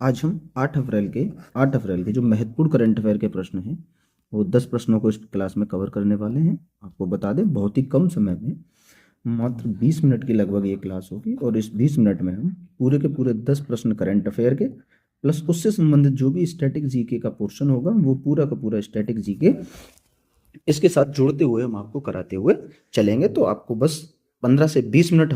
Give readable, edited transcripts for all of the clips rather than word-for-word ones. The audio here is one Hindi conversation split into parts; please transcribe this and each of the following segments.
आज हम 8 अप्रैल के जो महत्वपूर्ण करंट अफेयर के प्रश्न हैं वो 10 प्रश्नों को इस क्लास में कवर करने वाले हैं। आपको बता दें बहुत ही कम समय में मात्र 20 मिनट की लगभग ये क्लास होगी और इस 20 मिनट में हम पूरे के पूरे 10 प्रश्न करंट अफेयर के प्लस उससे संबंधित जो भी स्टैटिक जीके का पोर्शन होगा वो पूरा का पूरा स्टैटिक जीके इसके साथ जोड़ते हुए हम आपको कराते हुए चलेंगे। तो आपको बस 15 से 20 मिनट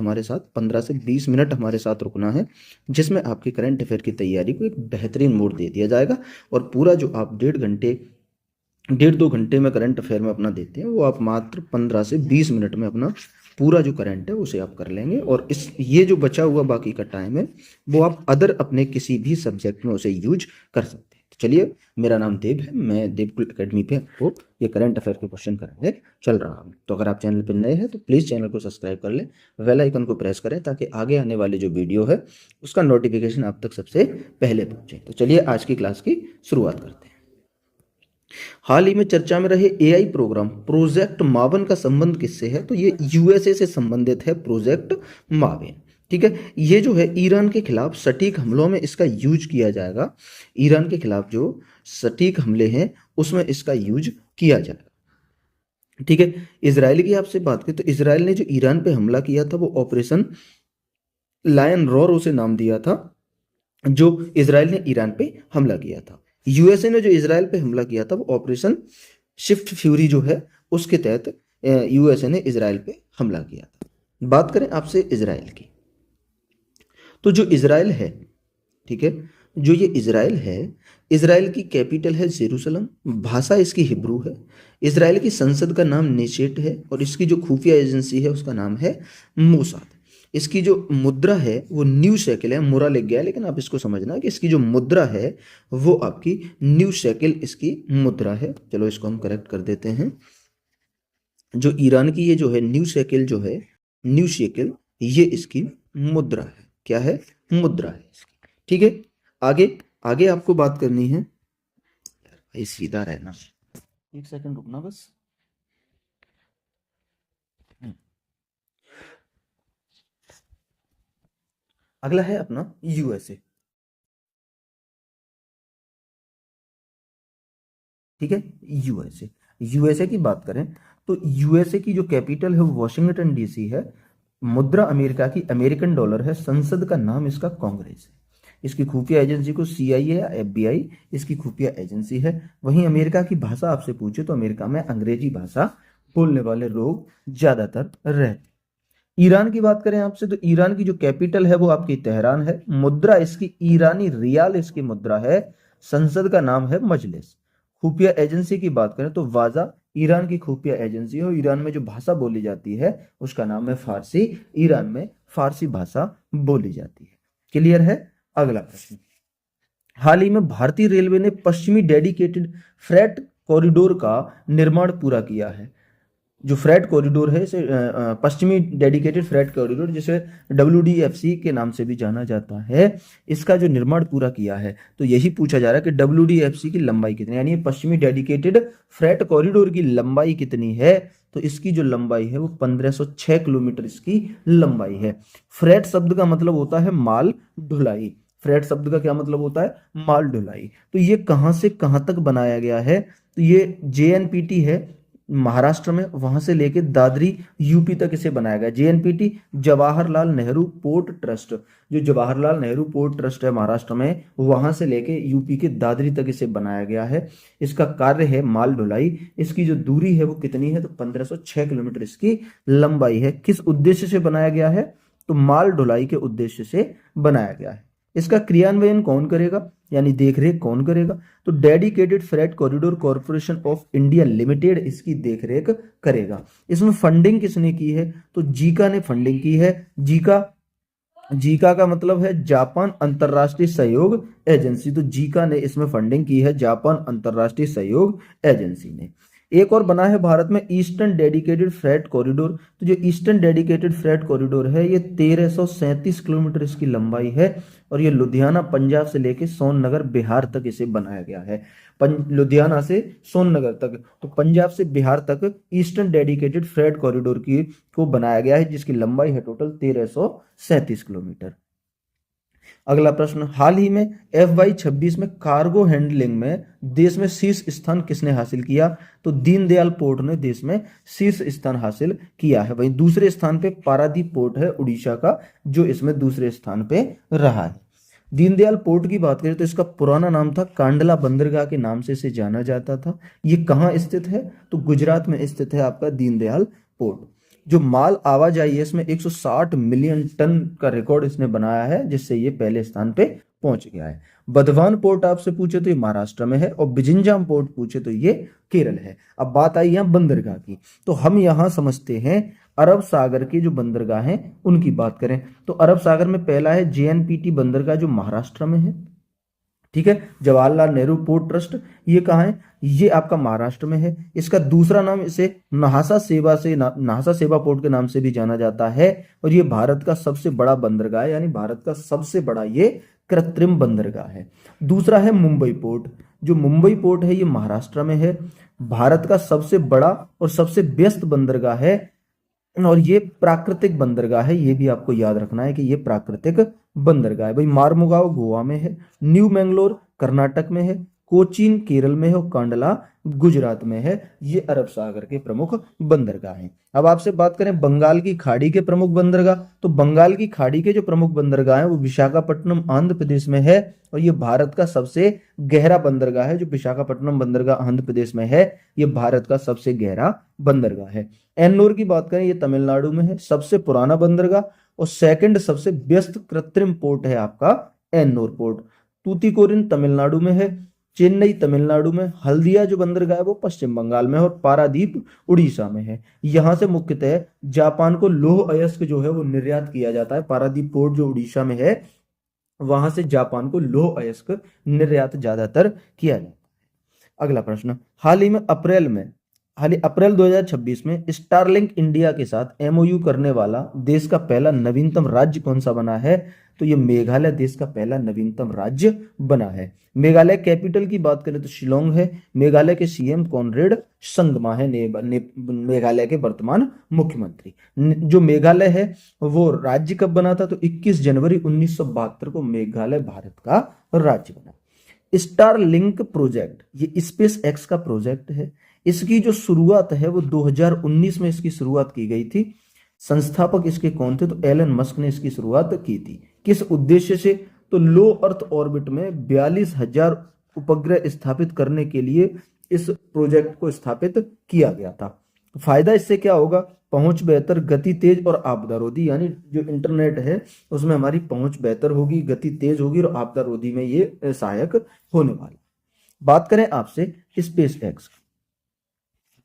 हमारे साथ रुकना है, जिसमें आपकी करंट अफेयर की तैयारी को एक बेहतरीन मोड़ दे दिया जाएगा और पूरा जो आप 1.5 घंटे में करंट अफेयर में अपना देते हैं वो आप मात्र 15 से 20 मिनट में अपना पूरा जो करंट है उसे आप कर लेंगे। और इस ये जो बचा हुआ बाकी का टाइम है वो आप अदर अपने किसी भी सब्जेक्ट में उसे यूज कर सकते हैं। तो चलिए, मेरा नाम देव है, मैं देवकुल एकेडमी पे आपको ये करंट अफेयर के क्वेश्चन कराने चल रहा हूँ। तो अगर आप चैनल पर नए हैं तो प्लीज़ चैनल को सब्सक्राइब कर लें, बेल आइकन को प्रेस करें ताकि आगे आने वाले जो वीडियो है उसका नोटिफिकेशन आप तक सबसे पहले पहुँचे। तो चलिए आज की क्लास की शुरुआत करते हैं। हाल ही में चर्चा में रहे एआई प्रोग्राम प्रोजेक्ट मावन का संबंध किससे है? तो ये यूएसए से संबंधित है, प्रोजेक्ट मावन। ठीक है, ये जो है ईरान के खिलाफ सटीक हमलों में इसका यूज किया जाएगा। ईरान के खिलाफ जो सटीक हमले हैं उसमें इसका यूज किया जाएगा। ठीक है, इजराइल की आपसे बात करें तो इजराइल ने जो ईरान पे हमला किया था वो ऑपरेशन लायन रॉर उसे नाम दिया था, जो इजराइल ने ईरान पे हमला किया था। यूएसए ने जो इजराइल पे हमला किया था वो ऑपरेशन शिफ्ट फ्यूरी जो है उसके तहत यूएसए ने इजराइल पे हमला किया था। बात करें आपसे इजराइल की, तो जो इजराइल है, ठीक है, जो ये इजराइल है, इजराइल की कैपिटल है जेरूसलम, भाषा इसकी हिब्रू है, इजराइल की संसद का नाम नेशेट है और इसकी जो खुफिया एजेंसी है उसका नाम है मोसाद। इसकी जो मुद्रा है वो न्यू शेकिल है, मुरा लिख गया है लेकिन आप इसको समझना कि इसकी जो मुद्रा है वो आपकी न्यू शेकिल इसकी मुद्रा है। चलो इसको हम करेक्ट कर देते हैं। जो ईरान की ये जो है न्यू शेकिल जो है, न्यू शेकिल, ये इसकी मुद्रा है। क्या है? मुद्रा है इसकी। ठीक है, आगे आगे आपको बात करनी है। भाई सीधा रहना, एक सेकंड रुकना बस। अगला है अपना यूएसए। ठीक है, यूएसए, यूएसए की बात करें तो यूएसए की जो कैपिटल है वो वॉशिंगटन डीसी है, मुद्रा अमेरिका की अमेरिकन डॉलर है, संसद का नाम इसका कांग्रेस है, इसकी खुफिया एजेंसी को सीआईए या एफबीआई इसकी खुफिया एजेंसी है। वहीं अमेरिका की भाषा आपसे पूछे तो अमेरिका में अंग्रेजी भाषा बोलने वाले लोग ज्यादातर रहते। ईरान की बात करें आपसे तो ईरान की जो कैपिटल है वो आपकी तेहरान है, मुद्रा इसकी ईरानी रियाल इसकी मुद्रा है, संसद का नाम है मजलिस। खुफिया एजेंसी की बात करें तो वाजा ईरान की खुफिया एजेंसी है और ईरान में जो भाषा बोली जाती है उसका नाम है फारसी, ईरान में फारसी भाषा बोली जाती है। क्लियर है? अगला प्रश्न, हाल ही में भारतीय रेलवे ने पश्चिमी डेडिकेटेड फ्रेट कॉरिडोर का निर्माण पूरा किया है। जो फ्रेट कॉरिडोर है इसे पश्चिमी डेडिकेटेड फ्रेट कॉरिडोर, जिसे WDFC के नाम से भी जाना जाता है, इसका जो निर्माण पूरा किया है। तो यही पूछा जा रहा है कि WDFC की लंबाई कितनी, यानी पश्चिमी डेडिकेटेड फ्रेट कॉरिडोर की लंबाई कितनी है? तो इसकी जो लंबाई है वो 1506 किलोमीटर इसकी लंबाई है। फ्रेट शब्द का मतलब होता है माल ढुलाई। फ्रेट शब्द का क्या मतलब होता है? माल ढुलाई। तो ये कहां से कहां तक बनाया गया है? तो ये JNPT है महाराष्ट्र में, वहां से लेके दादरी यूपी तक इसे बनाया गया। JNPT Jawaharlal Nehru port trust, जो जवाहरलाल नेहरू पोर्ट ट्रस्ट है महाराष्ट्र में, वहां से लेके यूपी के दादरी तक इसे बनाया गया है। इसका कार्य है माल ढुलाई। इसकी जो दूरी है वो कितनी है? तो 1506 किलोमीटर इसकी लंबाई है। किस उद्देश्य से बनाया गया है? तो माल ढुलाई के उद्देश्य से बनाया गया है। इसका क्रियान्वयन कौन करेगा, यानी देखरेख कौन करेगा? तो dedicated freight corridor corporation of India limited इसकी देखरेख करेगा। इसमें फंडिंग किसने की है? तो जीका ने फंडिंग की है। जीका, जीका का मतलब है जापान अंतरराष्ट्रीय सहयोग एजेंसी। तो जीका ने इसमें फंडिंग की है, जापान अंतरराष्ट्रीय सहयोग एजेंसी ने। एक और बना है भारत में ईस्टर्न डेडिकेटेड फ्रेट कॉरिडोर। तो जो ईस्टर्न डेडिकेटेड फ्रेट कॉरिडोर है ये 1337 किलोमीटर इसकी लंबाई है और ये लुधियाना पंजाब से लेके सोननगर बिहार तक इसे बनाया गया है। लुधियाना से सोननगर तक, तो पंजाब से बिहार तक ईस्टर्न डेडिकेटेड फ्रेट कॉरिडोर की को बनाया गया है, जिसकी लंबाई है टोटल 1337 किलोमीटर। अगला प्रश्न, हाल ही में FY26 में कार्गो हैंडलिंग में देश में शीर्ष स्थान किसने हासिल किया? तो दीनदयाल पोर्ट ने देश में शीर्ष स्थान हासिल किया है। वहीं दूसरे स्थान पे पारादीप पोर्ट है उड़ीसा का, जो इसमें दूसरे स्थान पे रहा है। दीनदयाल पोर्ट की बात करें तो इसका पुराना नाम था कांडला बंदरगाह के नाम से इसे जाना जाता था। ये कहाँ स्थित है? तो गुजरात में स्थित है आपका दीनदयाल पोर्ट। जो माल आवाजाही है इसमें 160 मिलियन टन का रिकॉर्ड इसने बनाया है, जिससे ये पहले स्थान पे पहुंच गया है। बधवान पोर्ट आपसे पूछे तो ये महाराष्ट्र में है, और बिजिंजाम पोर्ट पूछे तो ये केरल है। अब बात आई यहाँ बंदरगाह की, तो हम यहाँ समझते हैं अरब सागर के जो बंदरगाह हैं उनकी बात करें तो अरब सागर में पहला है JNPT बंदरगाह, जो महाराष्ट्र में है। ठीक है, जवाहरलाल नेहरू पोर्ट ट्रस्ट, ये कहाँ है? ये आपका महाराष्ट्र में है। इसका दूसरा नाम इसे नाहसा सेवा पोर्ट के नाम से भी जाना जाता है, और ये भारत का सबसे बड़ा बंदरगाह है, यानी भारत का सबसे बड़ा ये कृत्रिम बंदरगाह है। दूसरा है मुंबई पोर्ट। जो मुंबई पोर्ट है ये महाराष्ट्र में है, भारत का सबसे बड़ा और सबसे व्यस्त बंदरगाह है, और ये प्राकृतिक बंदरगाह है। ये भी आपको याद रखना है कि ये प्राकृतिक बंदरगाह है। भाई मार्मुगांव गोवा में है, न्यू मैंगलोर कर्नाटक में है, कोचीन केरल में है, और कांडला गुजरात में है। ये अरब सागर के प्रमुख बंदरगाह हैं। अब आपसे बात करें बंगाल की खाड़ी के प्रमुख बंदरगाह, तो बंगाल की खाड़ी के जो प्रमुख बंदरगाह हैं वो विशाखापट्टनम आंध्र प्रदेश में है, और ये भारत का सबसे गहरा बंदरगाह है। जो विशाखापट्टनम बंदरगाह आंध्र प्रदेश में है, ये भारत का सबसे गहरा बंदरगाह है। एन्नोर की बात करें, ये तमिलनाडु में है, सबसे पुराना बंदरगाह, और सेकंड सबसे व्यस्त कृत्रिम पोर्ट है आपका एन्नोर पोर्ट। तूतीकोरिन तमिलनाडु में है, चेन्नई तमिलनाडु में, हल्दिया जो बंदरगाह है वो पश्चिम बंगाल में है, और पारादीप उड़ीसा में है। यहां से मुख्यतः जापान को लौह अयस्क जो है वो निर्यात किया जाता है। पारादीप पोर्ट जो उड़ीसा में है, वहां से जापान को लौह अयस्क निर्यात ज्यादातर किया जाता है। अगला प्रश्न, हाल ही अप्रैल 2026 में स्टारलिंक इंडिया के साथ MOU करने वाला देश का पहला नवीनतम राज्य कौन सा बना है? तो ये मेघालय देश का पहला नवीनतम राज्य बना है। मेघालय कैपिटल की बात करें तो शिलोंग है। मेघालय के CM कॉनरेड संगमा है, मेघालय के वर्तमान मुख्यमंत्री। जो मेघालय है वो राज्य कब बना था? तो 21 जनवरी 1972 को मेघालय भारत का राज्य बना। स्टारलिंक प्रोजेक्ट ये स्पेस एक्स का प्रोजेक्ट है। इसकी जो शुरुआत है वो 2019 में इसकी शुरुआत की गई थी। संस्थापक इसके कौन थे? तो एलन मस्क ने इसकी शुरुआत की थी। किस उद्देश्य से? तो लो अर्थ ऑर्बिट में 42,000 उपग्रह स्थापित करने के लिए इस प्रोजेक्ट को स्थापित किया गया था। फायदा इससे क्या होगा? पहुंच बेहतर, गति तेज और आपदा रोधी, यानी जो इंटरनेट है उसमें हमारी पहुंच बेहतर होगी, गति तेज होगी, और आपदा रोधी में ये सहायक होने वाला। बात करें आपसे स्पेस एक्स,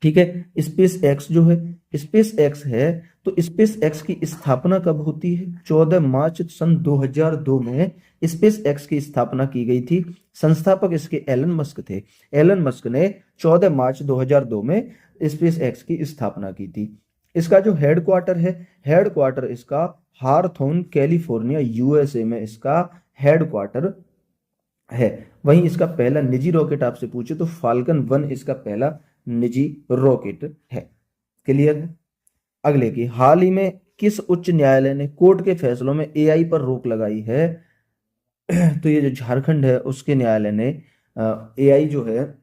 ठीक है। स्पेस एक्स जो है, स्पेस एक्स है, तो स्पेस एक्स की स्थापना कब होती है? 14 मार्च सन 2002 में स्पेस एक्स की स्थापना की गई थी। संस्थापक इसके एलन मस्क थे। एलन मस्क ने 14 मार्च 2002 में स्पेस एक्स की स्थापना की थी। इसका जो हेडक्वार्टर है, हेडक्वार्टर इसका हारथोन कैलिफोर्निया USA में इसका हेडक्वार्टर है। वहीं इसका पहला निजी रॉकेट आपसे पूछे तो फाल्कन 1 इसका पहला निजी रॉकेट है। क्लियर है? अगले की, हाल ही में किस उच्च न्यायालय ने कोर्ट के फैसलों में AI पर रोक लगाई है? तो ये जो झारखंड है उसके न्यायालय ने AI जो है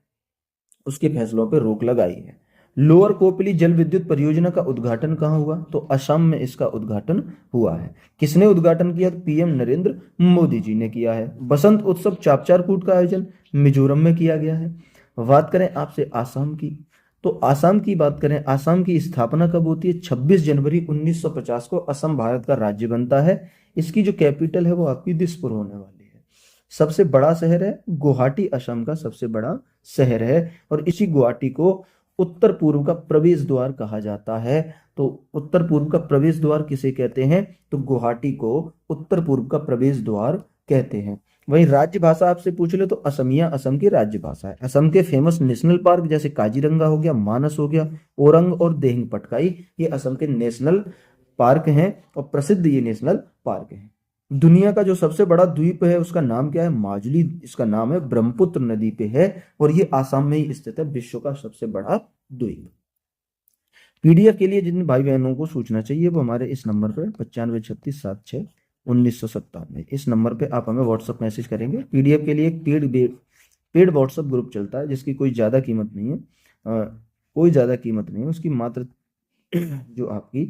उसके फैसलों पर रोक लगाई है। लोअर कोपली जल विद्युत परियोजना का उद्घाटन कहाँ हुआ? तो असम में इसका उद्घाटन हुआ है। किसने उद्घाटन किया? PM नरेंद्र मोदी जी ने किया है। बसंत उत्सव चापचारकूट का आयोजन मिजोरम में किया गया है। बात करें आपसे आसाम की, तो आसाम की बात करें, आसाम की स्थापना कब होती है? 26 जनवरी 1950 को असम भारत का राज्य बनता है। इसकी जो कैपिटल है वो आपकी दिसपुर होने वाली है। सबसे बड़ा शहर है गुवाहाटी, असम का सबसे बड़ा शहर है, और इसी गुवाहाटी को उत्तर पूर्व का प्रवेश द्वार कहा जाता है। तो उत्तर पूर्व का प्रवेश द्वार किसे कहते हैं? तो गुवाहाटी को उत्तर पूर्व का प्रवेश द्वार कहते हैं। वहीं राज्य भाषा आपसे पूछ ले तो असमिया असम की राज्य भाषा है। असम के फेमस नेशनल पार्क जैसे काजीरंगा हो गया, मानस हो गया, ओरंग और देहिंग पटकाई, ये असम के नेशनल पार्क हैं और प्रसिद्ध ये नेशनल पार्क हैं। दुनिया का जो सबसे बड़ा द्वीप है उसका नाम क्या है? माजुली, इसका नाम है, ब्रह्मपुत्र नदी पे है, और ये आसाम में ही स्थित है, विश्व का सबसे बड़ा द्वीप। PDF के लिए जिन भाई बहनों को सूचना चाहिए वो हमारे इस नंबर पर 953676 1997। इस नंबर पे आप हमें व्हाट्सअप मैसेज करेंगे। पीडीएफ के लिए एक पेड व्हाट्सअप ग्रुप चलता है जिसकी कोई ज़्यादा कीमत नहीं है, कोई ज़्यादा कीमत नहीं है उसकी, मात्र जो आपकी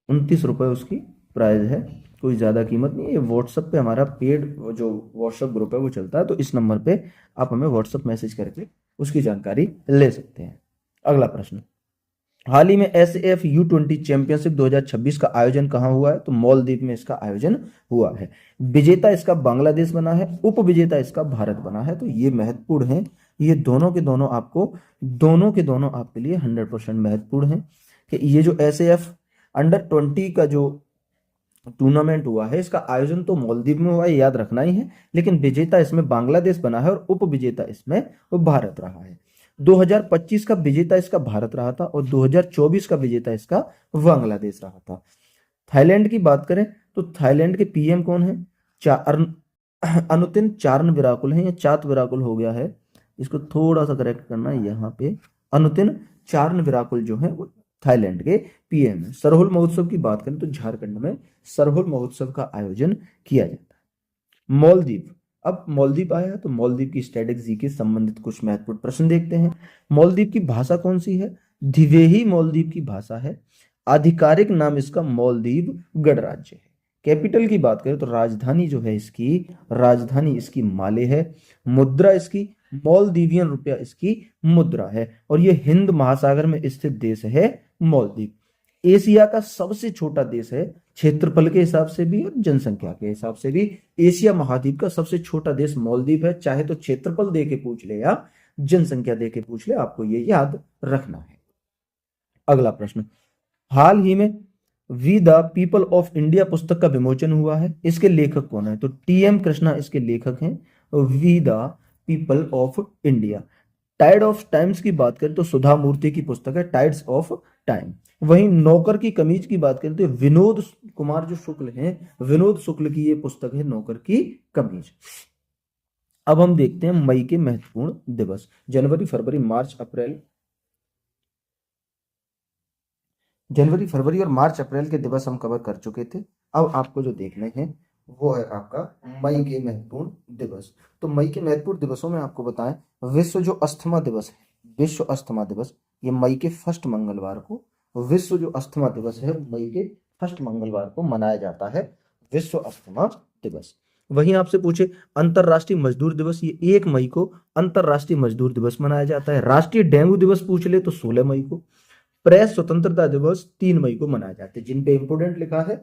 29 रुपये उसकी प्राइस है, कोई ज़्यादा कीमत नहीं है। ये व्हाट्सअप पे हमारा पेड जो व्हाट्सअप ग्रुप है वो चलता है, तो इस नंबर पे आप हमें व्हाट्सअप मैसेज करके उसकी जानकारी ले सकते हैं। अगला प्रश्न, हाल ही में एसएफ U20 चैंपियनशिप 2026 का आयोजन कहाँ हुआ है? तो मालदीव में इसका आयोजन हुआ है। विजेता इसका बांग्लादेश बना है, उप विजेता इसका भारत बना है। तो ये महत्वपूर्ण है, ये दोनों के दोनों आपके लिए 100% महत्वपूर्ण है कि ये जो एसएफ अंडर 20 का जो टूर्नामेंट हुआ है इसका आयोजन तो मालदीव में हुआ है, याद रखना ही है, लेकिन विजेता इसमें बांग्लादेश बना है और उप विजेता इसमें भारत रहा है। 2025 का विजेता इसका भारत रहा था और 2024 का विजेता इसका बांग्लादेश रहा था। थाईलैंड की बात करें तो थाईलैंड के पीएम कौन है? अनुतिन चारनविराकुल है, या चातविराकुल हो गया है, इसको थोड़ा सा करेक्ट करना है यहाँ पे। अनुतिन चारनविराकुल जो है वो थाईलैंड के पीएम है। सरहुल महोत्सव की बात करें तो झारखंड में सरहुल महोत्सव का आयोजन किया जाता है। मालदीव, अब मालदीव आया तो मालदीव की स्ट्रेटेजी के संबंधित कुछ महत्वपूर्ण प्रश्न देखते हैं। मालदीव की भाषा कौन सी है? द्विवेही मालदीव की भाषा है। आधिकारिक नाम इसका मालदीव गणराज्य है। कैपिटल की बात करें तो राजधानी जो है इसकी, राजधानी इसकी माले है। मुद्रा इसकी मालदीवियन रुपया इसकी मुद्रा है, और ये हिंद महासागर में स्थित देश है मालदीव। एशिया का सबसे छोटा देश है, क्षेत्रफल के हिसाब से भी और जनसंख्या के हिसाब से भी एशिया महाद्वीप का सबसे छोटा देश मालदीव है। चाहे तो क्षेत्रफल दे के पूछ ले या जनसंख्या दे के पूछ ले, आपको ये याद रखना है। अगला प्रश्न, हाल ही में We the People of India पुस्तक का विमोचन हुआ है, इसके लेखक कौन है? तो टीएम कृष्णा इसके लेखक हैं। We the People of India. Tide of Times की बात करें तो सुधा मूर्ति की पुस्तक है टाइड्स ऑफ टाइम। वहीं नौकर की कमीज की बात करें तो विनोद कुमार जो शुक्ल हैं, विनोद शुक्ल की ये पुस्तक है नौकर की कमीज। अब हम देखते हैं मई के महत्वपूर्ण दिवस। जनवरी फरवरी और मार्च अप्रैल के दिवस हम कवर कर चुके थे। अब आपको जो देखने हैं वो है आपका मई के महत्वपूर्ण दिवस। तो मई के महत्वपूर्ण दिवसों में आपको बताएं, विश्व जो अस्थमा दिवस है, विश्व अस्थमा दिवस, ये मई के फर्स्ट मंगलवार को, विश्व जो अस्थमा दिवस है मई के फर्स्ट मंगलवार को मनाया जाता है, विश्व अस्थमा दिवस। वहीं आपसे पूछे अंतरराष्ट्रीय मजदूर दिवस, ये 1 मई को अंतरराष्ट्रीय मजदूर दिवस मनाया जाता है। राष्ट्रीय डेंगू दिवस पूछ ले तो 16 मई को। प्रेस स्वतंत्रता दिवस 3 मई को मनाया जाता है। जिन पे इंपोर्टेंट लिखा है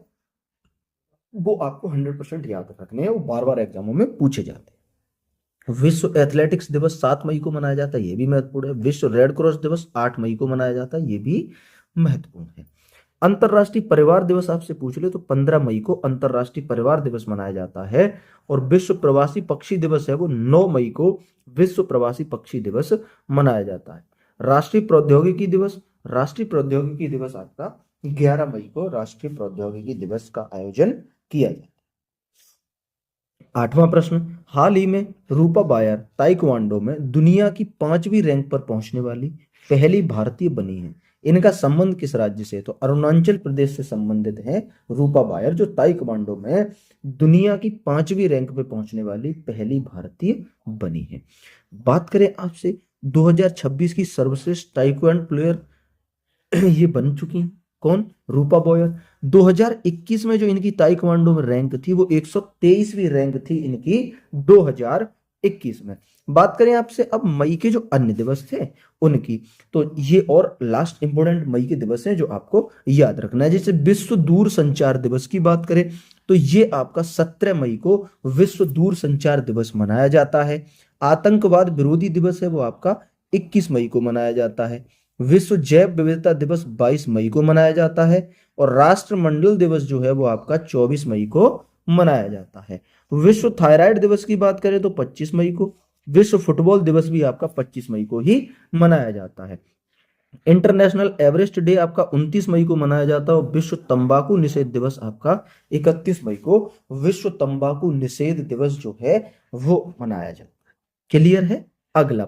वो आपको 100% याद रखने हैं, वो बार बार एग्जामों में पूछे जाते हैं। विश्व एथलेटिक्स दिवस 7 मई को मनाया जाता है, ये भी महत्वपूर्ण है। विश्व रेड क्रॉस दिवस 8 मई को मनाया जाता है, ये भी महत्वपूर्ण है। अंतरराष्ट्रीय परिवार दिवस आपसे पूछ ले तो 15 मई को अंतरराष्ट्रीय परिवार दिवस मनाया जाता है। और विश्व प्रवासी पक्षी दिवस है वो 9 मई को विश्व प्रवासी पक्षी दिवस मनाया जाता है। राष्ट्रीय प्रौद्योगिकी दिवस, राष्ट्रीय प्रौद्योगिकी दिवस आपका 11 मई को राष्ट्रीय प्रौद्योगिकी दिवस का आयोजन किया जाता है। 8वां प्रश्न, हाल ही में रूपा बायर ताइक्वांडो में दुनिया की 5वीं रैंक पर पहुंचने वाली पहली भारतीय बनी है। इनका संबंध किस राज्य से? तो अरुणाचल प्रदेश से संबंधित है रूपा बायर, जो ताइक्वांडो में दुनिया की 5वीं रैंक पे पहुंचने वाली पहली भारतीय बनी है। बात करें आपसे 2026 की सर्वश्रेष्ठ ताइक्वांडो प्लेयर ये बन चुकी हैं, कौन? रूपा बायर। 2021 में जो इनकी ताइक्वांडो में रैंक थी वो 123वीं रैंक थी इनकी 2021 में। बात करें आपसे अब मई के जो अन्य दिवस थे उनकी, तो ये और लास्ट इंपोर्टेंट मई के दिवस हैं जो आपको याद रखना है। जैसे विश्व दूर संचार दिवस की बात करें तो ये आपका 17 मई को विश्व दूर संचार दिवस मनाया जाता है। आतंकवाद विरोधी दिवस है वो आपका 21 मई को मनाया जाता है। विश्व जैव विविधता दिवस 22 मई को मनाया जाता है। और राष्ट्रमंडल दिवस जो है वो आपका 24 मई को मनाया जाता है। विश्व थायराइड दिवस की बात करें तो 25 मई को। विश्व फुटबॉल दिवस भी आपका 25 मई को ही मनाया जाता है। इंटरनेशनल एवरेस्ट डे आपका 29 मई को मनाया जाता है। और विश्व तंबाकू निषेध दिवस आपका 31 मई को विश्व तंबाकू निषेध दिवस जो है वो मनाया जाता है। क्लियर है? अगला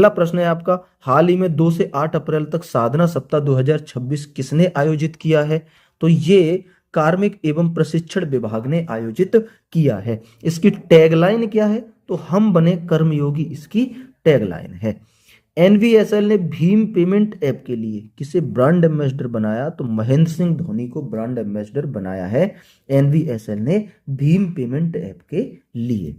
प्रश्न है आपका, हाल ही में 2 से 8 अप्रैल तक साधना सप्ताह 2026 किसने आयोजित किया है? तो ये कार्मिक एवं प्रशिक्षण विभाग ने आयोजित किया है। इसकी टैगलाइन क्या है? तो हम बने कर्मयोगी इसकी टैगलाइन है। एनवीएसएल ने भीम पेमेंट ऐप के लिए किसे ब्रांड एम्बेसडर बनाया? तो महेंद्र सिंह धोनी को ब्रांड एम्बेसडर बनाया है एनवीएसएल ने भीम पेमेंट ऐप के लिए।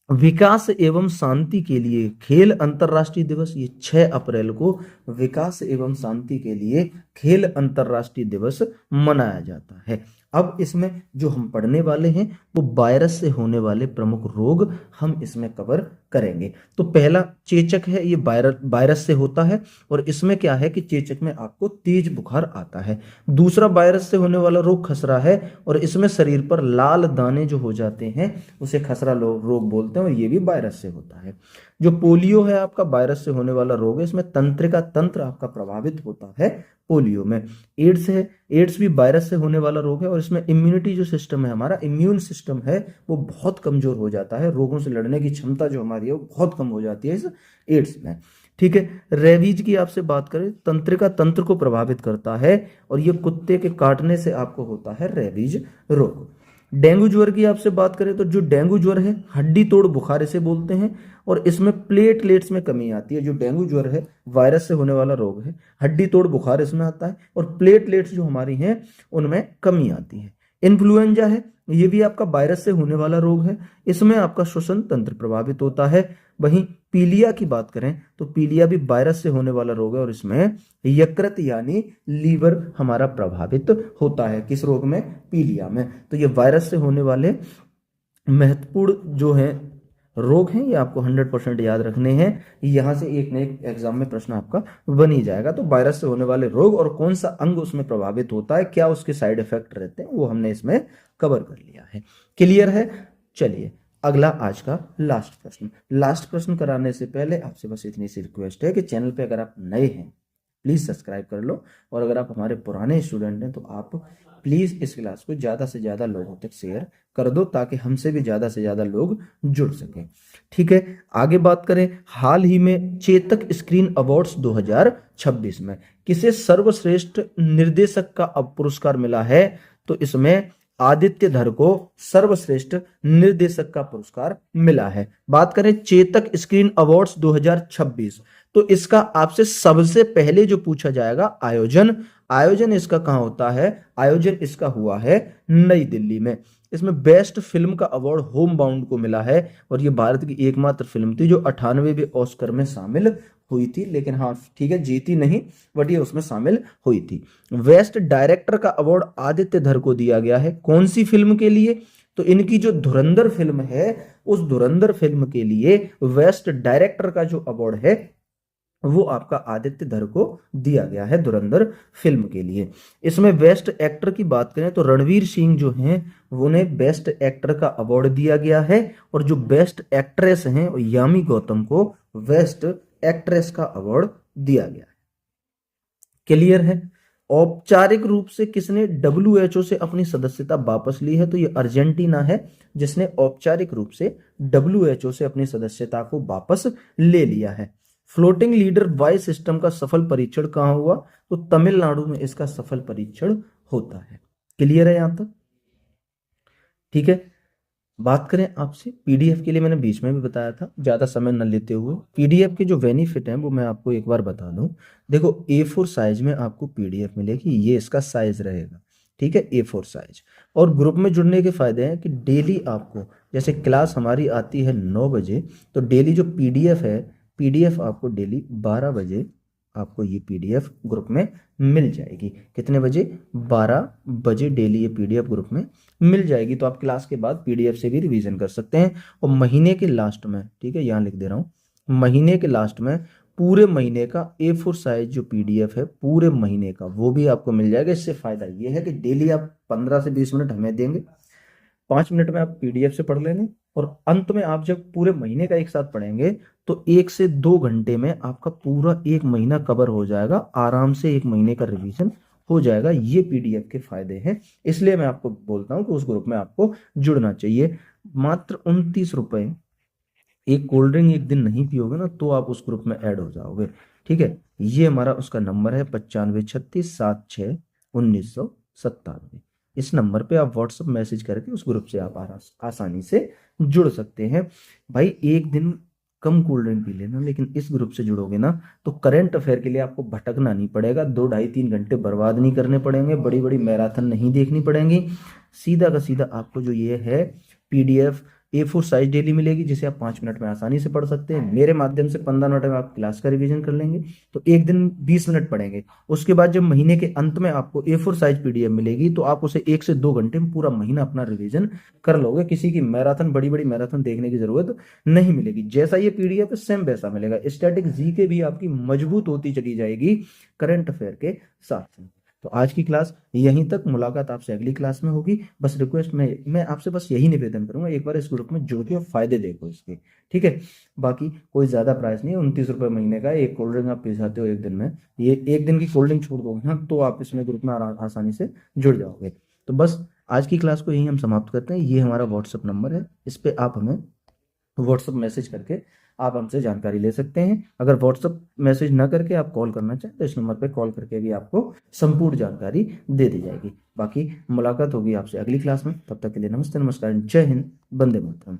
विकास एवं शांति के लिए खेल अंतर्राष्ट्रीय दिवस, ये 6 अप्रैल को विकास एवं शांति के लिए खेल अंतर्राष्ट्रीय दिवस मनाया जाता है। अब इसमें जो हम पढ़ने वाले हैं वो वायरस से होने वाले प्रमुख रोग हम इसमें कवर करेंगे। तो पहला चेचक है, ये वायरस से होता है और इसमें क्या है कि चेचक में आपको तेज बुखार आता है। दूसरा वायरस से होने वाला रोग खसरा है और इसमें शरीर पर लाल दाने जो हो जाते हैं उसे खसरा रोग बोलते हैं और ये भी वायरस से होता है। जो पोलियो है आपका वायरस से होने वाला रोग है, इसमें तंत्रिका तंत्र आपका प्रभावित होता है पोलियो में। एड्स है, एड्स भी वायरस से होने वाला रोग है और इसमें इम्यूनिटी जो सिस्टम है, हमारा इम्यून सिस्टम है वो बहुत कमजोर हो जाता है, रोगों से लड़ने की क्षमता जो हमारी है वो बहुत कम हो जाती है इस एड्स में। ठीक है, रेबीज की आपसे बात करें, तंत्रिका तंत्र को प्रभावित करता है और ये कुत्ते के काटने से आपको होता है रेबीज रोग। डेंगू ज्वर की आपसे बात करें तो जो डेंगू ज्वर है हड्डी तोड़ बुखार इसे बोलते हैं और इसमें प्लेटलेट्स में कमी आती है। जो डेंगू ज्वर है वायरस से होने वाला रोग है, हड्डी तोड़ बुखार इसमें आता है और प्लेटलेट्स जो हमारी हैं उनमें कमी आती है। इन्फ्लुएंजा है, ये भी आपका वायरस से होने वाला रोग है, इसमें आपका श्वसन तंत्र प्रभावित होता है। वहीं पीलिया की बात करें तो पीलिया भी वायरस से होने वाला रोग है और इसमें यकृत यानी लीवर हमारा प्रभावित होता है। किस रोग में? पीलिया में। तो ये वायरस से होने वाले महत्वपूर्ण जो है रोग हैं, ये आपको 100% याद रखने हैं। यहां से एक न एक एग्जाम में प्रश्न आपका बन ही जाएगा। तो वायरस से होने वाले रोग और कौन सा अंग उसमें प्रभावित होता है, क्या उसके साइड इफेक्ट रहते हैं, वो हमने इसमें कवर कर लिया है। क्लियर है? चलिए अगला आज का लास्ट प्रश्न। लास्ट प्रश्न कराने से पहले आपसे बस इतनी सी रिक्वेस्ट है कि चैनल पे अगर आप नए हैं प्लीज़ सब्सक्राइब कर लो और अगर आप हमारे पुराने स्टूडेंट हैं तो आप प्लीज़ इस क्लास को ज़्यादा से ज़्यादा लोगों तक शेयर कर दो ताकि हमसे भी ज़्यादा से ज़्यादा लोग जुड़ सकें। ठीक है, आगे बात करें। हाल ही में चेतक स्क्रीन अवार्ड्स 2026 में किसे सर्वश्रेष्ठ निर्देशक का पुरस्कार मिला है? तो इसमें आदित्य धर को सर्वश्रेष्ठ निर्देशक का पुरस्कार मिला है। बात करें चेतक स्क्रीन अवार्ड्स 2026 तो इसका आपसे सबसे पहले जो पूछा जाएगा आयोजन इसका कहां होता है? आयोजन इसका हुआ है नई दिल्ली में। इसमें बेस्ट फिल्म का अवार्ड होम बाउंड को मिला है और ये भारत की एकमात्र फिल्म थी जो 98वें ऑस्कर में शामिल हुई थी। लेकिन हाँ ठीक है, जीती नहीं बट ये उसमें शामिल हुई थी। बेस्ट डायरेक्टर का अवार्ड आदित्य धर को दिया गया है। कौन सी फिल्म के लिए? तो इनकी जो धुरंधर फिल्म है उस धुरंधर फिल्म के लिए बेस्ट डायरेक्टर का जो अवार्ड है वो आपका आदित्य धर को दिया गया है धुरंधर फिल्म के लिए। इसमें बेस्ट एक्टर की बात करें तो रणवीर सिंह जो हैं उन्हें बेस्ट एक्टर का अवार्ड दिया गया है और जो बेस्ट एक्ट्रेस हैं यामी गौतम को बेस्ट एक्ट्रेस का अवार्ड दिया गया है। क्लियर है? औपचारिक रूप से किसने WHO से अपनी सदस्यता वापस ली है? तो ये अर्जेंटीना है जिसने औपचारिक रूप से WHO से अपनी सदस्यता को वापस ले लिया है। फ्लोटिंग लीडर वाई सिस्टम का सफल परीक्षण कहां हुआ? तो तमिलनाडु में इसका सफल परीक्षण होता है। क्लियर है यहां तक? ठीक है, बात करें आपसे पीडीएफ के लिए, मैंने बीच में भी बताया था, ज़्यादा समय न लेते हुए पीडीएफ के जो बेनिफिट हैं वो मैं आपको एक बार बता दूं। देखो A4 साइज में आपको पीडीएफ मिलेगी, ये इसका साइज रहेगा। ठीक है, A4 साइज। और ग्रुप में जुड़ने के फायदे हैं कि डेली आपको, जैसे क्लास हमारी आती है 9 बजे, तो डेली जो पीडीएफ है, पीडीएफ आपको डेली 12 बजे आपको ये पीडीएफ ग्रुप में मिल जाएगी। कितने बजे? 12 बजे डेली ये पीडीएफ ग्रुप में मिल जाएगी। तो आप क्लास के बाद पीडीएफ से भी रिवीजन कर सकते हैं। और महीने के लास्ट में, ठीक है यहाँ लिख दे रहा हूँ, महीने के लास्ट में पूरे महीने का A4 साइज जो पीडीएफ है पूरे महीने का वो भी आपको मिल जाएगा। इससे फायदा ये है कि डेली आप 15 से 20 मिनट हमें देंगे, 5 मिनट में आप पीडीएफ से पढ़ लेंगे और अंत में आप जब पूरे महीने का एक साथ पढ़ेंगे तो 1 से 2 घंटे में आपका पूरा 1 महीना कवर हो जाएगा। आराम से 1 महीने का रिवीजन हो जाएगा। ये पीडीएफ के फायदे हैं, इसलिए मैं आपको बोलता हूं कि उस ग्रुप में आपको जुड़ना चाहिए। मात्र 29 रुपए, एक कोल्ड ड्रिंक एक दिन नहीं पियोगे ना तो आप उस ग्रुप में ऐड हो जाओगे। ठीक है, ये हमारा उसका नंबर है 9536761997। इस नंबर पे आप व्हाट्सअप मैसेज करके उस ग्रुप से आप आसानी से जुड़ सकते हैं। भाई एक दिन कम कोल्ड ड्रिंक पी लेना, लेकिन इस ग्रुप से जुड़ोगे ना तो करंट अफेयर के लिए आपको भटकना नहीं पड़ेगा, 2 ढाई 3 घंटे बर्बाद नहीं करने पड़ेंगे, बड़ी बड़ी मैराथन नहीं देखनी पड़ेंगी। सीधा का सीधा आपको जो ये है PDF A4 साइज डेली मिलेगी, जिसे आप 5 मिनट में आसानी से पढ़ सकते हैं। मेरे माध्यम से 15 मिनट में आप क्लास का रिवीजन कर लेंगे, तो एक दिन 20 मिनट पढ़ेंगे। उसके बाद जब महीने के अंत में आपको A4 साइज PDF मिलेगी, तो आप उसे 1 से 2 घंटे में पूरा महीना अपना रिवीजन कर लोगे। किसी की मैराथन, बड़ी बड़ी मैराथन देखने की जरूरत नहीं मिलेगी। जैसा ये PDF है सेम वैसा मिलेगा। स्टैटिक जीके भी आपकी मजबूत होती चली जाएगी करंट अफेयर के साथ। तो आज की क्लास यहीं तक, मुलाकात आपसे अगली क्लास में होगी। बस रिक्वेस्ट मैं आपसे बस यही निवेदन करूंगा, एक बार इस ग्रुप में जुड़ के फायदे देखो इसके, ठीक है। बाकी कोई ज्यादा प्राइस नहीं है, 29 रुपये महीने का। एक कोल्ड ड्रिंक आप पी जाते हो एक दिन में, ये एक दिन की कोल्ड ड्रिंक छोड़ दोगे ना तो आप इसमें ग्रुप में आसानी से जुड़ जाओगे। तो बस आज की क्लास को यही हम समाप्त करते हैं। ये हमारा व्हाट्सअप नंबर है, इस पे आप हमें व्हाट्सअप मैसेज करके आप हमसे जानकारी ले सकते हैं। अगर व्हाट्सअप मैसेज ना करके आप कॉल करना चाहें तो इस नंबर पे कॉल करके भी आपको संपूर्ण जानकारी दे दी जाएगी। बाकी मुलाकात होगी आपसे अगली क्लास में, तब तक के लिए नमस्ते, नमस्कार, जय हिंद, वंदे मातरम।